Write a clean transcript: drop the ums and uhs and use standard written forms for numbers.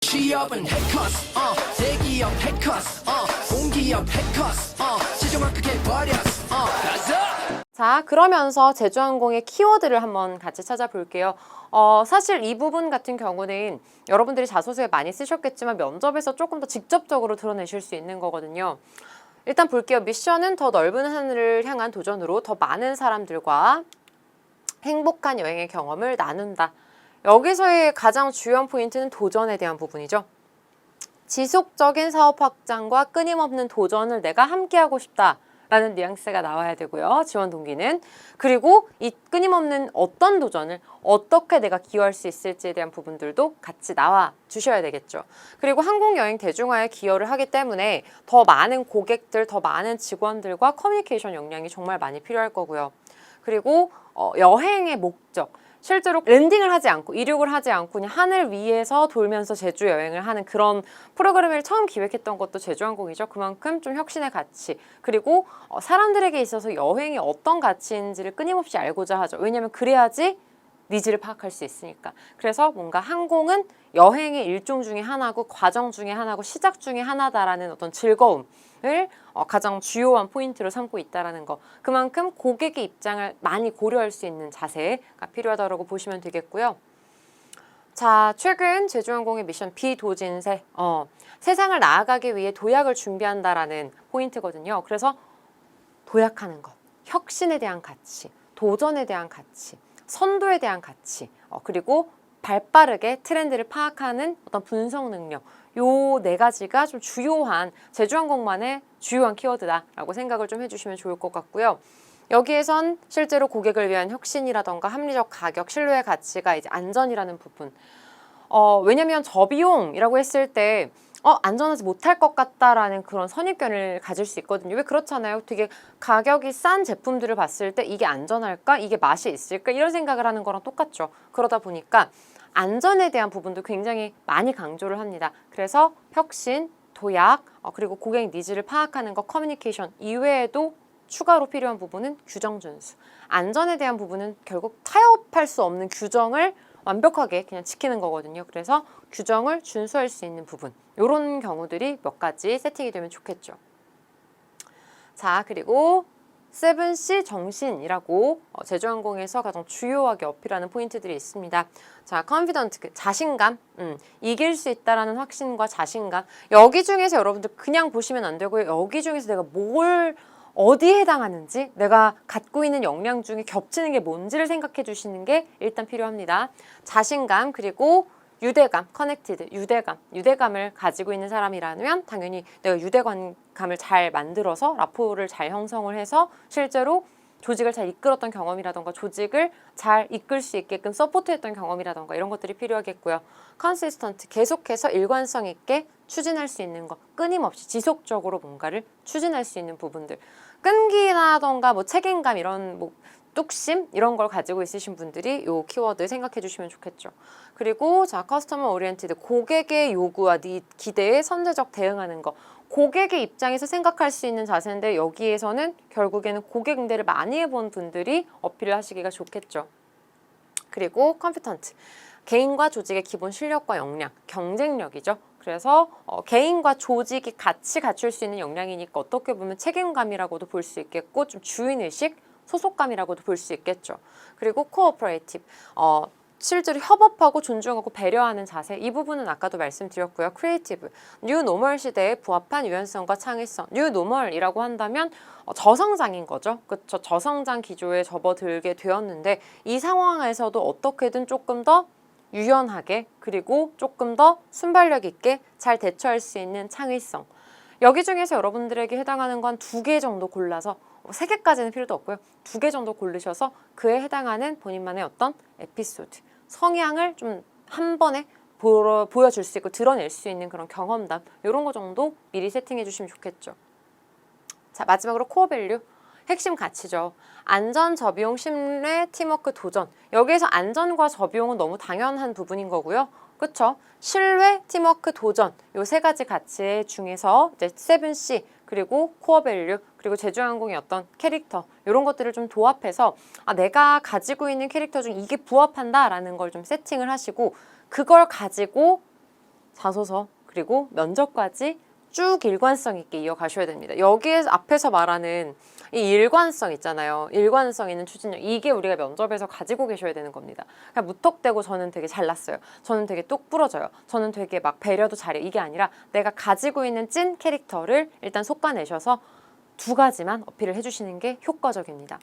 취업은 해커스 대기업 해커스 공기업 해커스 시중을 크게 버렸어 가자. 자, 그러면서 제주항공의 키워드를 한번 같이 찾아볼게요. 사실 이 부분 같은 경우는 여러분들이 자소서에 많이 쓰셨겠지만 면접에서 조금 더 직접적으로 드러내실 수 있는 거거든요. 일단 볼게요. 미션은 더 넓은 하늘을 향한 도전으로 더 많은 사람들과 행복한 여행의 경험을 나눈다. 여기서의 가장 주요한 포인트는 도전에 대한 부분이죠. 지속적인 사업 확장과 끊임없는 도전을 내가 함께하고 싶다. 라는 뉘앙스가 나와야 되고요. 지원 동기는. 그리고 이 끊임없는 어떤 도전을 어떻게 내가 기여할 수 있을지에 대한 부분들도 같이 나와 주셔야 되겠죠. 그리고 항공여행 대중화에 기여를 하기 때문에 더 많은 고객들, 더 많은 직원들과 커뮤니케이션 역량이 정말 많이 필요할 거고요. 그리고 여행의 목적. 실제로 랜딩을 하지 않고 이륙을 하지 않고 그냥 하늘 위에서 돌면서 제주 여행을 하는 그런 프로그램을 처음 기획했던 것도 제주항공이죠. 그만큼 좀 혁신의 가치 그리고 사람들에게 있어서 여행이 어떤 가치인지를 끊임없이 알고자 하죠. 왜냐하면 그래야지 니즈를 파악할 수 있으니까. 그래서 뭔가 항공은 여행의 일종 중에 하나고 과정 중에 하나고 시작 중에 하나다라는 어떤 즐거움을 가장 주요한 포인트로 삼고 있다는 거. 그만큼 고객의 입장을 많이 고려할 수 있는 자세가 필요하다고 보시면 되겠고요. 자, 최근 제주항공의 미션 비도진세. 세상을 나아가기 위해 도약을 준비한다라는 포인트거든요. 그래서 도약하는 것, 혁신에 대한 가치, 도전에 대한 가치, 선도에 대한 가치, 그리고 발빠르게 트렌드를 파악하는 어떤 분석 능력, 요 네 가지가 좀 주요한 제주항공만의 주요한 키워드다라고 생각을 좀 해주시면 좋을 것 같고요. 여기에선 실제로 고객을 위한 혁신이라던가 합리적 가격, 신뢰의 가치가 이제 안전이라는 부분. 왜냐면 저비용이라고 했을 때 안전하지 못할 것 같다라는 그런 선입견을 가질 수 있거든요. 왜 그렇잖아요. 되게 가격이 싼 제품들을 봤을 때 이게 안전할까? 이게 맛이 있을까? 이런 생각을 하는 거랑 똑같죠. 그러다 보니까 안전에 대한 부분도 굉장히 많이 강조를 합니다. 그래서 혁신, 도약, 그리고 고객 니즈를 파악하는 것, 커뮤니케이션 이외에도 추가로 필요한 부분은 규정 준수. 안전에 대한 부분은 결국 타협할 수 없는 규정을 완벽하게 그냥 지키는 거거든요. 그래서 규정을 준수할 수 있는 부분 이런 경우들이 몇 가지 세팅이 되면 좋겠죠. 자, 그리고 7C 정신이라고 제주항공에서 가장 주요하게 어필하는 포인트들이 있습니다. 자, confident, 자신감, 이길 수 있다라는 확신과 자신감. 여기 중에서 여러분들 그냥 보시면 안 되고요. 여기 중에서 내가 어디에 해당하는지 내가 갖고 있는 역량 중에 겹치는 게 뭔지를 생각해 주시는 게 일단 필요합니다. 자신감 그리고 유대감, 커넥티드, 유대감을 가지고 있는 사람이라면 당연히 내가 유대감을 잘 만들어서 라포를 잘 형성을 해서 실제로 조직을 잘 이끌었던 경험이라던가 조직을 잘 이끌 수 있게끔 서포트했던 경험이라던가 이런 것들이 필요하겠고요. 컨시스턴트, 계속해서 일관성 있게 추진할 수 있는 것, 끊임없이 지속적으로 뭔가를 추진할 수 있는 부분들. 끈기라던가 뭐 책임감 이런 뭐 뚝심 이런 걸 가지고 있으신 분들이 요 키워드 생각해 주시면 좋겠죠. 그리고 자, 커스터머 오리엔티드, 고객의 요구와 기대에 선제적 대응하는 거. 고객의 입장에서 생각할 수 있는 자세인데 여기에서는 결국에는 고객 응대를 많이 해본 분들이 어필을 하시기가 좋겠죠. 그리고 컴피턴트, 개인과 조직의 기본 실력과 역량, 경쟁력이죠. 그래서 개인과 조직이 같이 갖출 수 있는 역량이니까 어떻게 보면 책임감이라고도 볼 수 있겠고 좀 주인의식, 소속감이라고도 볼 수 있겠죠. 그리고 코오퍼레이티브, 실제로 협업하고 존중하고 배려하는 자세, 이 부분은 아까도 말씀드렸고요. 크리에이티브, 뉴 노멀 시대에 부합한 유연성과 창의성. 뉴 노멀이라고 한다면 저성장인 거죠. 그렇죠. 저성장 기조에 접어들게 되었는데 이 상황에서도 어떻게든 조금 더 유연하게 그리고 조금 더 순발력 있게 잘 대처할 수 있는 창의성. 여기 중에서 여러분들에게 해당하는 건 2개 정도 골라서 3개까지는 필요도 없고요. 2개 정도 고르셔서 그에 해당하는 본인만의 어떤 에피소드, 성향을 좀 한 번에 보여줄 수 있고 드러낼 수 있는 그런 경험담 이런 거 정도 미리 세팅해 주시면 좋겠죠. 자, 마지막으로 코어 밸류, 핵심 가치죠. 안전, 저비용, 신뢰, 팀워크, 도전. 여기에서 안전과 저비용은 너무 당연한 부분인 거고요. 그렇죠? 신뢰, 팀워크, 도전 요 3가지 가치 중에서 이제 7C 그리고 코어 밸류 그리고 제주항공의 어떤 캐릭터 이런 것들을 좀 도합해서 내가 가지고 있는 캐릭터 중 이게 부합한다라는 걸 좀 세팅을 하시고 그걸 가지고 자소서 그리고 면접까지 쭉 일관성 있게 이어가셔야 됩니다. 여기에 앞에서 말하는 이 일관성 있잖아요. 일관성 있는 추진력. 이게 우리가 면접에서 가지고 계셔야 되는 겁니다. 그냥 무턱대고 저는 되게 잘났어요. 저는 되게 똑 부러져요. 저는 되게 막 배려도 잘해요. 이게 아니라 내가 가지고 있는 찐 캐릭터를 일단 솎아내셔서 두 가지만 어필을 해주시는 게 효과적입니다.